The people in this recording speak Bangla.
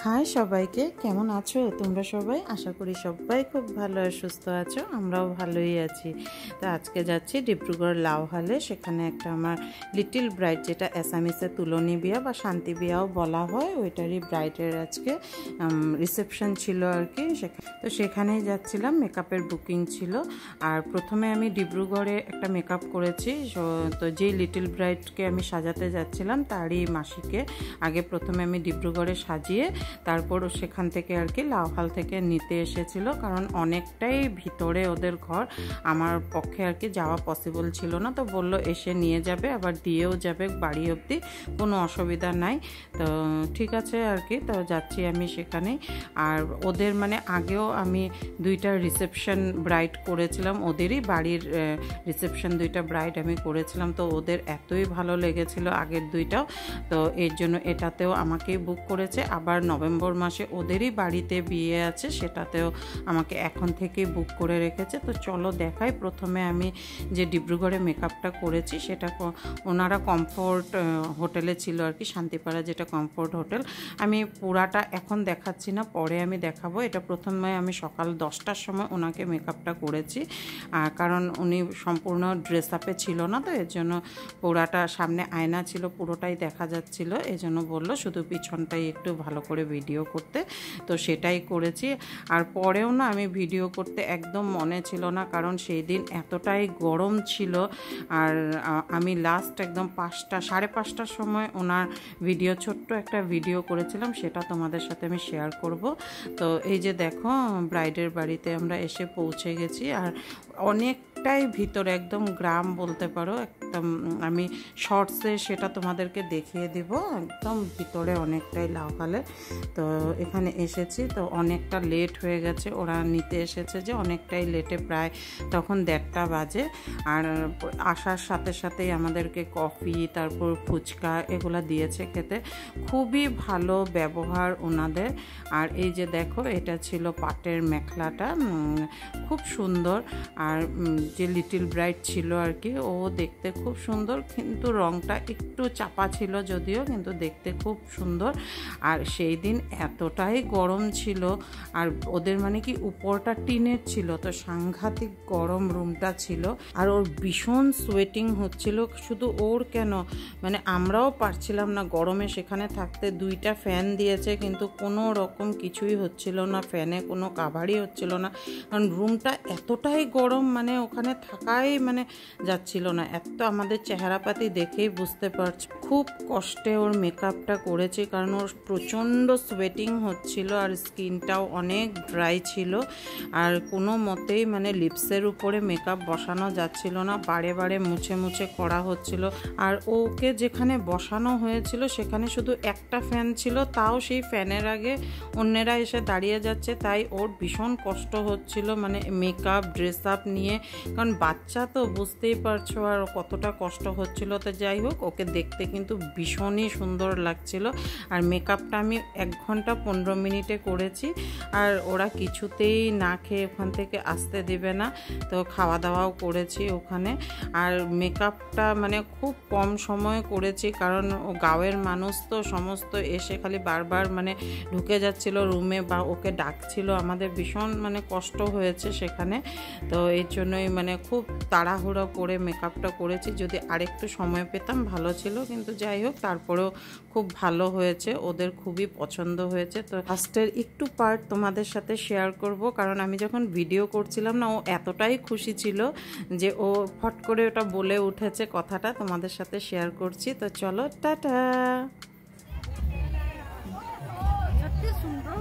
হাই সবাইকে, কেমন আছো তোমরা সবাই? আশা করি সবাই খুব ভালো আর সুস্থ আছো। আমরাও ভালোই আছি। তো আজকে যাচ্ছি ডিব্রুগড় লাউহালে। সেখানে একটা আমার লিটিল ব্রাইড, যেটা অ্যাসামিসে তুলনী বিয়া বা শান্তি বিয়াও বলা হয়, ওইটারই ব্রাইডের আজকে রিসেপশন ছিল আর কি। তো সেখানেই যাচ্ছিলাম, মেকআপের বুকিং ছিল। আর প্রথমে আমি ডিব্রুগড়ে একটা মেকআপ করেছি। তো যেই লিটিল ব্রাইডকে আমি সাজাতে যাচ্ছিলাম তারই মাসিকে আগে প্রথমে আমি ডিব্রুগড়ে সাজিয়ে তারপর সেখান থেকে আর কি লাউহাল থেকে নিতে এসেছিল, কারণ অনেকটাই ভিতরে ওদের ঘর, আমার পক্ষে আর কি যাওয়া পসিবল ছিল না। তো বলল এসে নিয়ে যাবে, আবার দিয়েও যাবে বাড়ি অবধি, কোনো অসুবিধা নাই। তো ঠিক আছে আর কি। তো যাচ্ছি আমি সেখানে। আর ওদের মানে আগেও আমি দুইটা রিসেপশন ব্রাইড করেছিলাম, ওদেরই বাড়ির রিসেপশন দুইটা ব্রাইড আমি করেছিলাম। তো ওদের এতই ভালো লেগেছিল আগের দুইটাও, তো এর জন্য এটাতেও আমাকেই বুক করেছে। আবার নভেম্বর মাসে ওদেরই বাড়িতে বিয়ে আছে, সেটাতেও আমাকে এখন থেকেই বুক করে রেখেছে। তো চলো দেখাই। প্রথমে আমি যে ডিব্রুগড়ে মেকআপটা করেছি সেটা ওনারা কমফোর্ট হোটেলে ছিল আর কি, শান্তিপাড়া যেটা কমফোর্ট হোটেল। আমি পুরাটা এখন দেখাচ্ছি না, পরে আমি দেখাবো। এটা প্রথমে আমি সকাল 10টার সময় ওনাকে মেকআপটা করেছি, কারণ উনি সম্পূর্ণ ড্রেস আপে ছিল না, তো এর জন্য পুরাটা সামনে আয়না ছিল, পুরোটাই দেখা যাচ্ছিল। এই জন্য বললো শুধু পিছনটাই একটু ভালো করে ভিডিও করতে, তো সেটাই করেছি। আর পরেও না আমি ভিডিও করতে একদম মনে ছিল না, কারণ সেই দিন এতটাই গরম ছিল। আর আমি লাস্ট একদম 5:30টার সময় ওনার ভিডিও, ছোট্ট একটা ভিডিও করেছিলাম, সেটা তোমাদের সাথে আমি শেয়ার করব। তো এই যে দেখো, ব্রাইডের বাড়িতে আমরা এসে পৌঁছে গেছি। আর অনেকটাই ভিতরে, একদম গ্রাম বলতে পারো একদম। আমি শর্টসে সেটা তোমাদেরকে দেখিয়ে দিব। একদম ভিতরে অনেকটাই লাউহালে। তো এখানে এসেছি, তো অনেকটা লেট হয়ে গেছে, ওরা নিতে এসেছে যে অনেকটাই লেটে, প্রায় তখন 1:30 বাজে। আর আসার সাথে সাথেই আমাদেরকে কফি, তারপর ফুচকা এগুলা দিয়েছে খেতে। খুবই ভালো ব্যবহার ওনাদের। আর এই যে দেখো, এটা ছিল পাটের মেখলাটা, খুব সুন্দর। আর যে লিটিল ব্রাইড ছিল আর কি, ও দেখতে খুব সুন্দর, কিন্তু রংটা একটু চাপা ছিল যদিও, কিন্তু দেখতে খুব সুন্দর। আর সেই দিন এতটাই গরম ছিল, আর ওদের মানে কি উপরটা টিনের ছিল, তো সাংঘাতিক গরম রুমটা ছিল। আর ওর ভীষণ সোয়েটিং হচ্ছিল। শুধু ওর কেন, মানে আমরাও পারছিলাম না গরমে সেখানে থাকতে। 2টা ফ্যান দিয়েছে, কিন্তু কোনো রকম কিছুই হচ্ছিল না, ফ্যানে কোনো কাভারই হচ্ছিল না, কারণ রুমটা এতটাই গরম, মানে ওখানে থাকাই মানে যাচ্ছিল না। এত আমাদের চেহারাপাতি দেখেই বুঝতে পারছি খুব কষ্টে ওর মেকআপটা করেছি, কারণ ওর প্রচণ্ড সোয়েটিং হচ্ছিল, আর স্কিনটাও অনেক ড্রাই ছিল। আর কোনো মতেই মানে লিপসের উপরে মেকআপ বসানো যাচ্ছিল না, বারে বারে মুছে মুছে করা হচ্ছিল। আর ওকে যেখানে বসানো হয়েছিল সেখানে শুধু একটা ফ্যান ছিল, তাও সেই ফ্যানের আগে অন্যেরা এসে দাঁড়িয়ে যাচ্ছে, তাই ওর ভীষণ কষ্ট হচ্ছিল মানে মেকআপ ড্রেস আপ নিয়ে, কারণ বাচ্চা তো বুঝতেই পারছো আর কতটা কষ্ট হচ্ছিল। তো যাই হোক, ওকে দেখতে কিন্তু ভীষণই সুন্দর লাগছিল। আর মেকআপটা আমি 1 ঘন্টা 15 মিনিটে করেছি। আর ওরা কিছুতেই না খেয়ে ওখান থেকে আসতে দেবে না, তো খাওয়া দাওয়াও করেছি ওখানে। আর মেকআপটা মানে খুব কম সময়ে করেছি, কারণ ও গাঁয়ের মানুষ তো, সমস্ত এসে খালি বারবার মানে ঢুকে যাচ্ছিল রুমে বা ওকে ডাকছিল। আমাদের ভীষণ মানে কষ্ট হয়েছে সেখানে। তো এর জন্যই মানে খুব তাড়াহুড়ো করে মেকআপটা করেছি। যদি আরেকটু সময় পেতাম ভালো ছিল, কিন্তু যাই হোক তারপরেও খুব ভালো হয়েছে, ওদের খুবই পছন্দ হয়েছে। তো লাস্টের একটু পার্ট তোমাদের সাথে শেয়ার করব, কারণ আমি যখন ভিডিও করছিলাম না, ও এতটাই খুশি ছিল যে ও ফট করে ওটা বলে উঠেছে কথাটা, তোমাদের সাথে শেয়ার করছি। তো চলো, টাটা। সত্যি সুন্দর